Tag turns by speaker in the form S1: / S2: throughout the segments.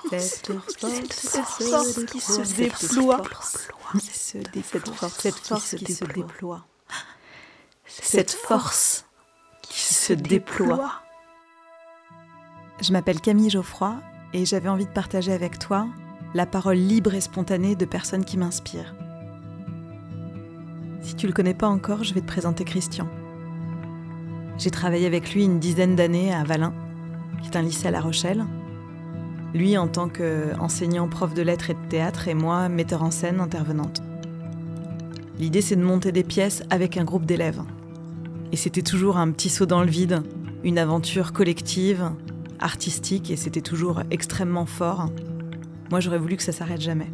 S1: Cette force qui se déploie. Cette force qui se déploie. Cette force qui se déploie.
S2: Je m'appelle Camille Geoffroy et j'avais envie de partager avec toi la parole libre et spontanée de personnes qui m'inspirent. Si tu le connais pas encore, je vais te présenter Christian. J'ai travaillé avec lui une dizaine d'années à Valin, qui est un lycée à La Rochelle. Lui en tant qu'enseignant prof de lettres et de théâtre et moi metteur en scène intervenante. L'idée c'est de monter des pièces avec un groupe d'élèves. Et c'était toujours un petit saut dans le vide, une aventure collective, artistique, et c'était toujours extrêmement fort. Moi j'aurais voulu que ça s'arrête jamais.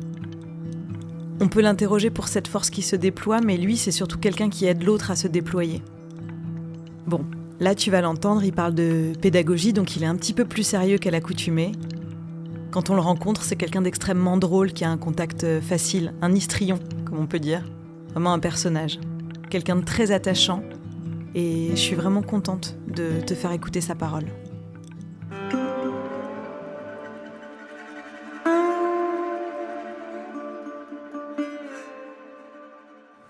S2: On peut l'interroger pour cette force qui se déploie, mais lui c'est surtout quelqu'un qui aide l'autre à se déployer. Bon, là tu vas l'entendre, il parle de pédagogie, donc il est un petit peu plus sérieux qu'à l'accoutumée. Quand on le rencontre, c'est quelqu'un d'extrêmement drôle, qui a un contact facile, un histrion, comme on peut dire. Vraiment un personnage. Quelqu'un de très attachant. Et je suis vraiment contente de te faire écouter sa parole.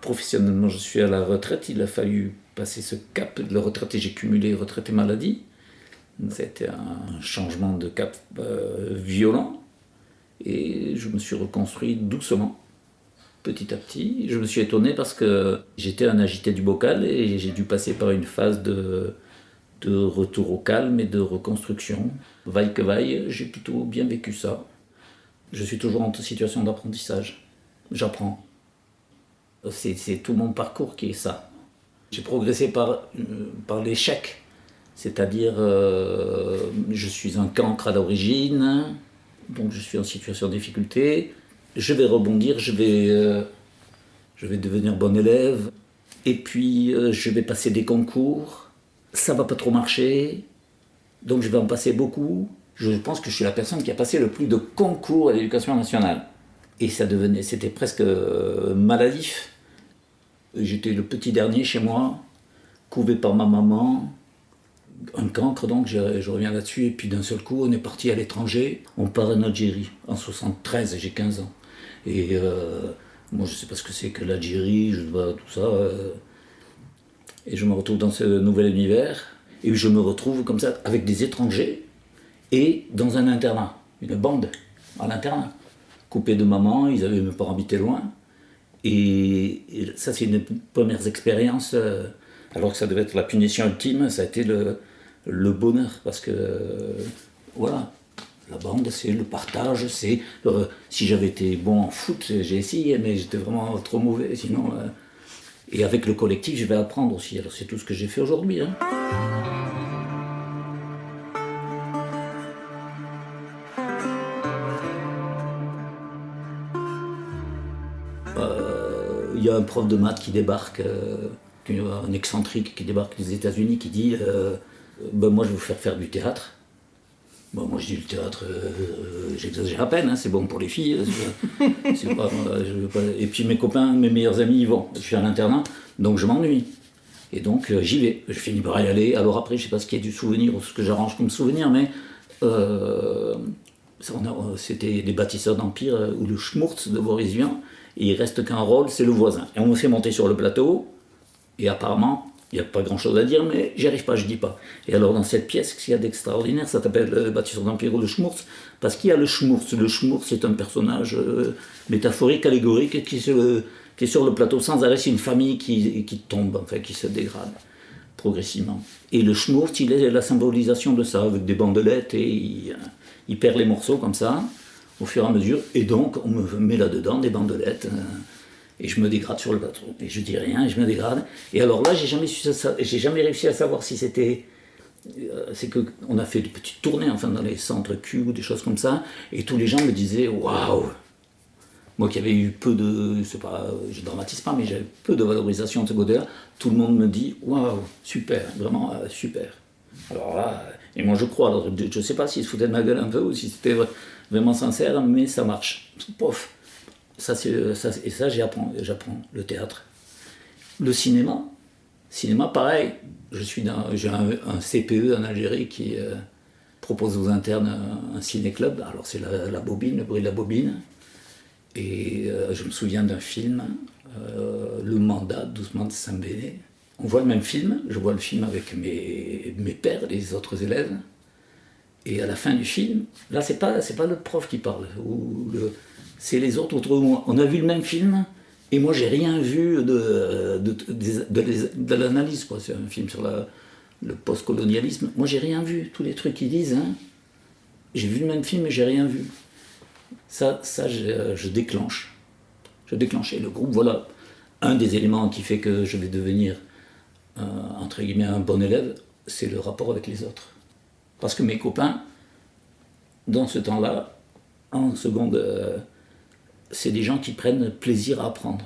S3: Professionnellement, je suis à la retraite. Il a fallu passer ce cap de la retraite et j'ai cumulé retraite et maladie. C'était un changement de cap violent et je me suis reconstruit doucement, petit à petit. Je me suis étonné parce que j'étais un agité du bocal et j'ai dû passer par une phase de retour au calme et de reconstruction. Vaille que vaille, j'ai plutôt bien vécu ça. Je suis toujours en situation d'apprentissage. J'apprends. C'est tout mon parcours qui est ça. J'ai progressé par l'échec. C'est-à-dire, je suis un cancre à l'origine, donc je suis en situation de difficulté. Je vais rebondir, je vais devenir bon élève. Et puis, je vais passer des concours. Ça va pas trop marcher, donc je vais en passer beaucoup. Je pense que je suis la personne qui a passé le plus de concours à l'éducation nationale. Et c'était presque maladif. J'étais le petit dernier chez moi, couvé par ma maman. Un cancre, donc je reviens là-dessus, et puis d'un seul coup on est parti à l'étranger, on part en Algérie, en 73, j'ai 15 ans. Et moi je sais pas ce que c'est que l'Algérie, je vois tout ça, et je me retrouve dans ce nouvel univers, et je me retrouve comme ça avec des étrangers, et dans un internat, une bande à l'internat, coupé de maman, mes parents habitaient loin, et ça c'est une première expérience, alors que ça devait être la punition ultime, ça a été le bonheur, parce que voilà, la bande c'est le partage, c'est si j'avais été bon en foot, j'ai essayé, mais j'étais vraiment trop mauvais, sinon et avec le collectif je vais apprendre aussi, alors c'est tout ce que j'ai fait aujourd'hui, hein. Il y a un prof de maths qui débarque, un excentrique qui débarque des États-Unis, qui dit moi je vais vous faire du théâtre. Bon, moi je dis le théâtre, j'exagère à peine, hein, c'est bon pour les filles. C'est pas, je veux pas... Et puis mes copains, mes meilleurs amis y vont. Je suis à l'internat, donc je m'ennuie. Et donc j'y vais. Je finis par y aller. Alors après, je sais pas ce qu'il y a du souvenir ou ce que j'arrange comme souvenir, mais c'était les bâtisseurs d'Empire ou le Schmurz de Boris Vian. Et il reste qu'un rôle, c'est le voisin. Et on me fait monter sur le plateau, et apparemment, il n'y a pas grand-chose à dire, mais j'y arrive pas, je dis pas. Et alors dans cette pièce, ce qu'il y a d'extraordinaire, ça s'appelle le bâtisseur d'Empire ou le Schmurz, parce qu'il y a le Schmurz. Le Schmurz, c'est un personnage métaphorique, allégorique, qui est sur le plateau sans arrêt. C'est une famille qui tombe, enfin, qui se dégrade progressivement. Et le Schmurz, il est la symbolisation de ça, avec des bandelettes, et il perd les morceaux comme ça, au fur et à mesure, et donc on me met là-dedans des bandelettes, et je me dégrade sur le plateau, et je dis rien, et je me dégrade, et alors là j'ai jamais réussi à savoir si c'était, c'est qu'on a fait des petites tournées, enfin dans les centres Q ou des choses comme ça, et tous les gens me disaient waouh, moi qui avais eu peu de, c'est pas, je dramatise pas, mais j'avais peu de valorisation de ce côté-là, tout le monde me dit waouh, super, vraiment super. Alors là, et moi je crois, alors je sais pas s'ils se foutaient de ma gueule un peu ou si c'était vraiment sincère, mais ça marche. Pof. Et ça j'apprends le théâtre. Le cinéma pareil. J'ai un CPE en Algérie qui est propose aux internes un ciné-club. Alors c'est la bobine, le bruit de la bobine. Et je me souviens d'un film, Le Mandat, Doucement de Saint-Béné. On voit le même film, je vois le film avec mes pairs, les autres élèves. Et à la fin du film, là c'est pas le prof qui parle, c'est les autres autour de moi. On a vu le même film, et moi j'ai rien vu de l'analyse, quoi. C'est un film sur le post-colonialisme. Moi j'ai rien vu, tous les trucs qu'ils disent, hein. J'ai vu le même film mais j'ai rien vu. Ça je déclenche. Et le groupe, voilà, un des éléments qui fait que je vais devenir, entre guillemets, un bon élève, c'est le rapport avec les autres. Parce que mes copains, dans ce temps-là, en seconde, c'est des gens qui prennent plaisir à apprendre.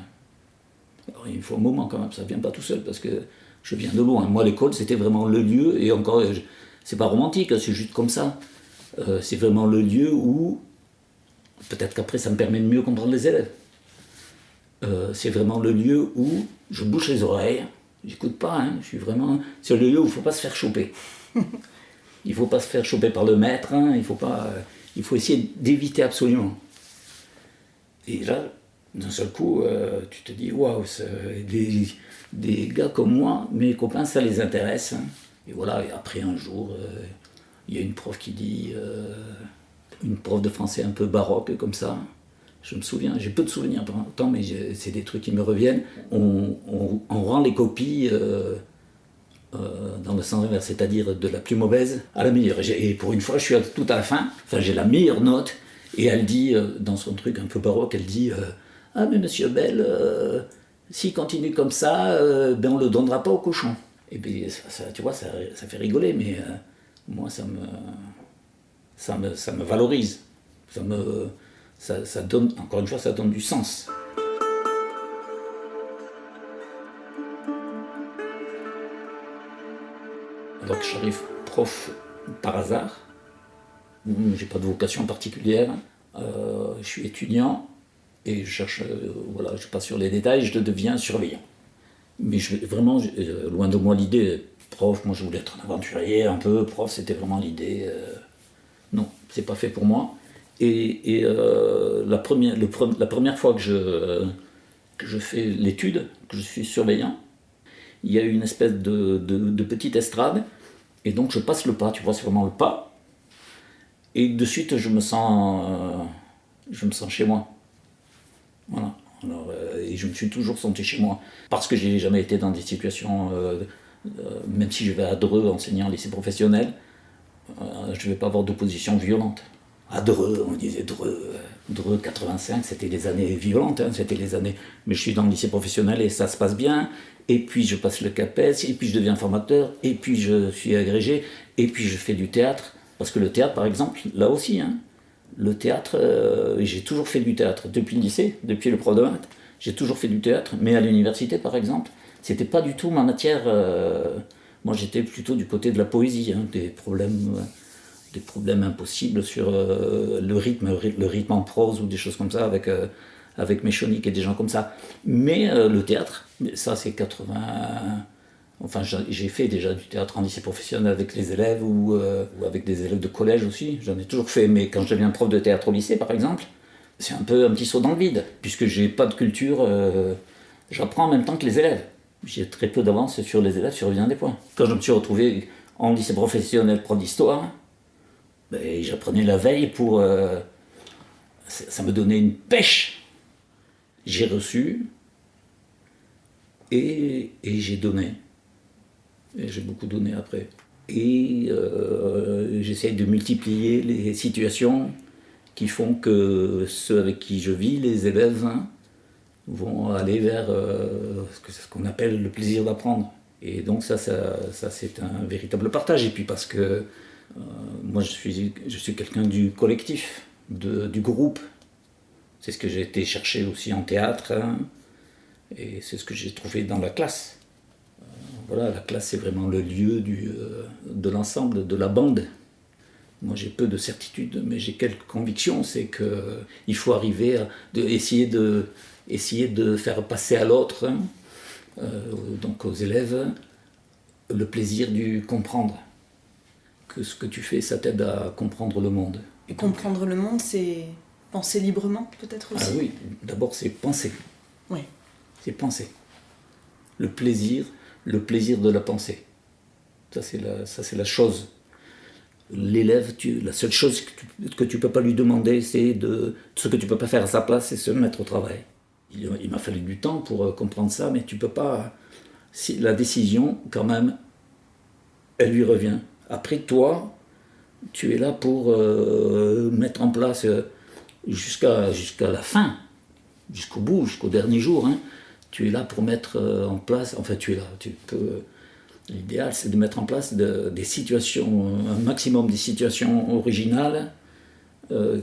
S3: Alors, il faut un moment quand même, ça ne vient pas tout seul, parce que je viens de loin. Moi, l'école, c'était vraiment le lieu, et encore, c'est pas romantique, c'est juste comme ça. C'est vraiment le lieu où, peut-être qu'après, ça me permet de mieux comprendre les élèves. C'est vraiment le lieu où je bouche les oreilles, j'écoute pas, hein, c'est le lieu où il ne faut pas se faire choper. Il ne faut pas se faire choper par le maître, hein, il faut essayer d'éviter absolument. Et là, d'un seul coup, tu te dis, waouh, des gars comme moi, mes copains, ça les intéresse. Hein. Et voilà, et après un jour, il y a une prof qui dit, une prof de français un peu baroque comme ça. Je me souviens, j'ai peu de souvenirs pendant longtemps, mais c'est des trucs qui me reviennent. On rend les copies dans le sens inverse, c'est-à-dire de la plus mauvaise à la meilleure. Et pour une fois, je suis tout à la fin, j'ai la meilleure note, et elle dit, dans son truc un peu baroque, elle dit « Ah mais monsieur Bell, s'il continue comme ça, ben on ne le donnera pas au cochon. » Et bien, tu vois, ça fait rigoler, mais moi, ça me valorise. Ça donne, encore une fois, ça donne du sens. Donc j'arrive prof par hasard, j'ai pas de vocation particulière, je suis étudiant et je cherche, voilà, je passe sur les détails, je deviens surveillant. Mais vraiment, loin de moi l'idée, prof, moi je voulais être un aventurier un peu, prof c'était vraiment l'idée, non, c'est pas fait pour moi. Et la première fois que je fais l'étude, que je suis surveillant, il y a une espèce de petite estrade, et donc je passe le pas, tu vois, c'est vraiment le pas, et de suite je me sens chez moi. Voilà. Alors, et je me suis toujours senti chez moi, parce que j'ai jamais été dans des situations, même si je vais à Dreux enseignant en lycée professionnel, je ne vais pas avoir d'opposition violente. À Dreux, on disait Dreux 85, c'était les années violentes, hein, c'était les années. Mais je suis dans le lycée professionnel et ça se passe bien. Et puis je passe le CAPES, et puis je deviens formateur, et puis je suis agrégé, et puis je fais du théâtre. Parce que le théâtre, par exemple, là aussi, hein, le théâtre, j'ai toujours fait du théâtre depuis le lycée, depuis le prof de maths. J'ai toujours fait du théâtre, mais à l'université, par exemple, c'était pas du tout ma matière. Moi, j'étais plutôt du côté de la poésie, hein, des problèmes impossibles sur le rythme en prose ou des choses comme ça avec Méchonique et des gens comme ça. Mais le théâtre, ça c'est 80... Enfin, j'ai fait déjà du théâtre en lycée professionnel avec les élèves ou avec des élèves de collège aussi. J'en ai toujours fait, mais quand je deviens prof de théâtre au lycée, par exemple, c'est un peu un petit saut dans le vide, puisque j'ai pas de culture, j'apprends en même temps que les élèves. J'ai très peu d'avance sur les élèves sur bien des points. Quand je me suis retrouvé en lycée professionnel prof d'histoire, ben, j'apprenais la veille pour... ça me donnait une pêche. J'ai reçu et j'ai donné. Et j'ai beaucoup donné après. Et j'essaye de multiplier les situations qui font que ceux avec qui je vis, les élèves, hein, vont aller vers ce qu'on appelle le plaisir d'apprendre. Et donc ça c'est un véritable partage. Et puis parce que moi je suis quelqu'un du collectif, du groupe. C'est ce que j'ai été chercher aussi en théâtre, hein, et c'est ce que j'ai trouvé dans la classe. Voilà, la classe c'est vraiment le lieu de l'ensemble, de la bande. Moi j'ai peu de certitudes, mais j'ai quelques convictions, c'est qu'il faut arriver à essayer de faire passer à l'autre, hein, donc aux élèves, le plaisir du comprendre. que ce que tu fais, ça t'aide à comprendre le monde.
S1: Et comprendre le monde, c'est penser librement, peut-être aussi.
S3: Ah oui, d'abord c'est penser.
S1: Oui.
S3: C'est penser. Le plaisir de la pensée. Ça c'est la chose. L'élève, la seule chose que tu peux pas lui demander, c'est ce que tu peux pas faire à sa place, c'est se mettre au travail. Il m'a fallu du temps pour comprendre ça, mais tu peux pas. Si, la décision, quand même, elle lui revient. Après, toi, tu es là pour mettre en place jusqu'à la fin, jusqu'au bout, jusqu'au dernier jour. Hein, tu es là pour mettre en place. Enfin, tu es là. L'idéal, c'est de mettre en place des situations, un maximum de situations originales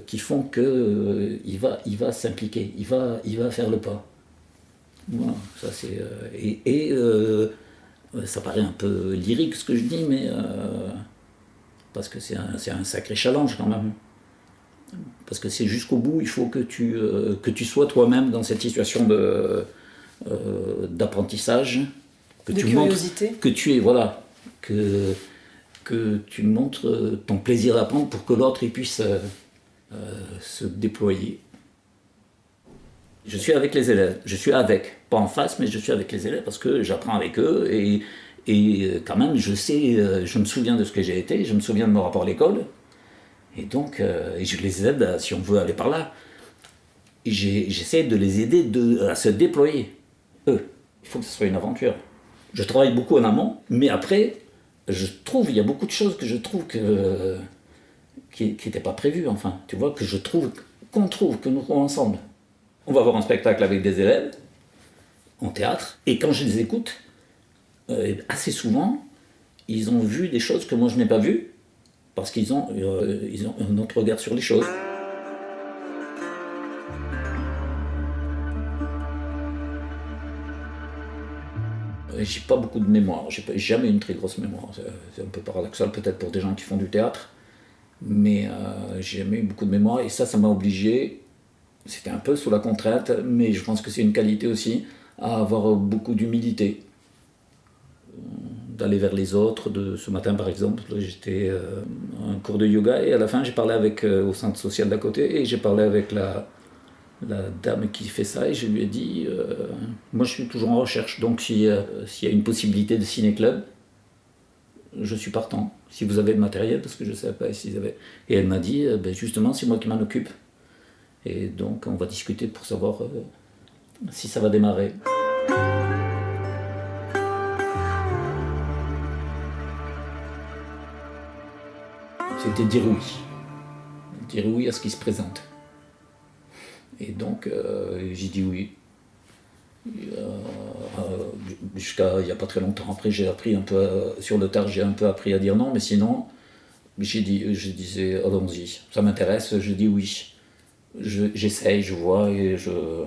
S3: qui font qu'il va s'impliquer, il va faire le pas. Voilà, ça c'est. Ça paraît un peu lyrique ce que je dis, mais parce que c'est un sacré challenge quand même. Parce que c'est jusqu'au bout, il faut que tu sois toi-même dans cette situation d'apprentissage, que tu
S1: curiosité.
S3: Montres que tu es, voilà, que tu montres ton plaisir d'apprendre pour que l'autre il puisse se déployer. Je suis avec les élèves, pas en face, mais je suis avec les élèves parce que j'apprends avec eux et quand même je me souviens de ce que j'ai été, je me souviens de mon rapport à l'école et donc et je les aide si on veut aller par là. J'essaie de les aider à se déployer. Eux, il faut que ce soit une aventure. Je travaille beaucoup en amont, mais après, il y a beaucoup de choses que je trouve qui n'étaient pas prévues, enfin, tu vois, que nous trouvons ensemble. On va voir un spectacle avec des élèves, en théâtre, et quand je les écoute, assez souvent, ils ont vu des choses que moi je n'ai pas vues, parce qu'ils ont un autre regard sur les choses. J'ai pas beaucoup de mémoire, j'ai jamais une très grosse mémoire. C'est un peu paradoxal peut-être pour des gens qui font du théâtre, mais j'ai jamais eu beaucoup de mémoire et ça m'a obligé, c'était un peu sous la contrainte, mais je pense que c'est une qualité aussi, à avoir beaucoup d'humilité, d'aller vers les autres. Ce matin par exemple, j'étais à un cours de yoga et à la fin j'ai parlé au centre social d'à côté et j'ai parlé avec la dame qui fait ça et je lui ai dit moi je suis toujours en recherche, donc s'il y a une possibilité de ciné-club, je suis partant, si vous avez le matériel, parce que je ne savais pas s'ils avaient. Et elle m'a dit justement c'est moi qui m'en occupe et donc on va discuter pour savoir si ça va démarrer. C'était dire oui à ce qui se présente. Et donc, j'ai dit oui. Jusqu'à il n'y a pas très longtemps. Après, j'ai appris un peu, sur le tard, j'ai un peu appris à dire non, mais sinon, je disais allons-y, ça m'intéresse, je dis oui. J'essaye, je vois et je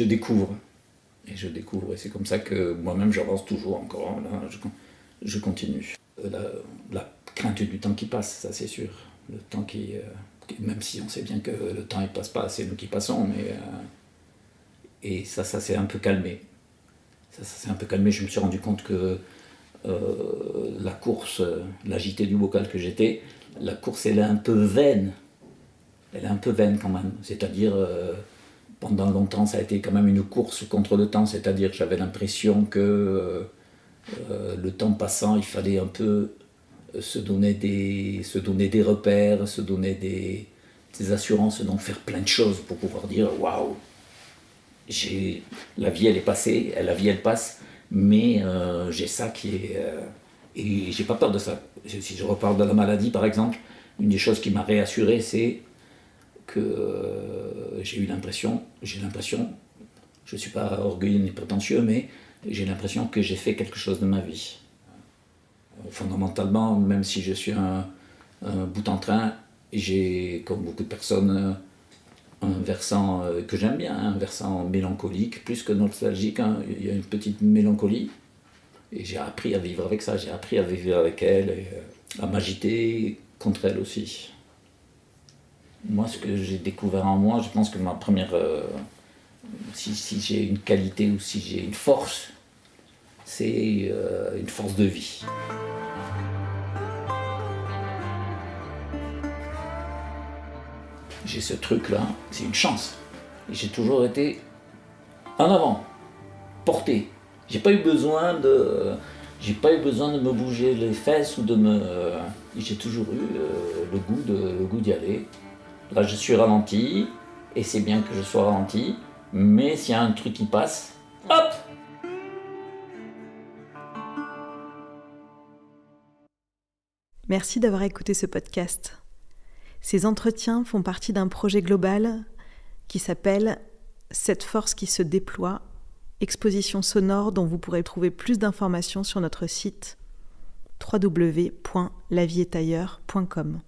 S3: découvre. Et c'est comme ça que moi-même j'avance toujours encore. Là, je continue. La crainte du temps qui passe, ça c'est sûr. Le temps qui. Même si on sait bien que le temps ne passe pas, c'est nous qui passons, mais et ça s'est un peu calmé. Ça s'est un peu calmé, je me suis rendu compte que la course, l'agité du bocal que j'étais, la course elle est un peu vaine. Elle est un peu vaine quand même. C'est-à-dire, pendant longtemps, ça a été quand même une course contre le temps, c'est-à-dire que j'avais l'impression que le temps passant, il fallait un peu se donner des repères, se donner des assurances, donc faire plein de choses pour pouvoir dire waouh, la vie elle est passée, la vie elle passe, mais j'ai ça qui est et j'ai pas peur de ça. Si je reparle de la maladie par exemple, une des choses qui m'a réassuré, c'est que j'ai l'impression, je suis pas orgueilleux ni prétentieux, mais j'ai l'impression que j'ai fait quelque chose de ma vie. Fondamentalement, même si je suis un bout en train, j'ai, comme beaucoup de personnes, un versant que j'aime bien, un versant mélancolique, plus que nostalgique, hein. Il y a une petite mélancolie. Et j'ai appris à vivre avec ça, j'ai appris à vivre avec elle, et à m'agiter contre elle aussi. Moi, ce que j'ai découvert en moi, je pense que ma première... si j'ai une qualité ou si j'ai une force, c'est une force de vie. J'ai ce truc-là, c'est une chance. Et j'ai toujours été en avant, porté. J'ai pas eu besoin de me bouger les fesses ou de me. J'ai toujours eu le goût d'y aller. Là, je suis ralenti, et c'est bien que je sois ralenti, mais s'il y a un truc qui passe, hop!
S2: Merci d'avoir écouté ce podcast. Ces entretiens font partie d'un projet global qui s'appelle « Cette force qui se déploie », exposition sonore dont vous pourrez trouver plus d'informations sur notre site www.lavieestailleurs.com.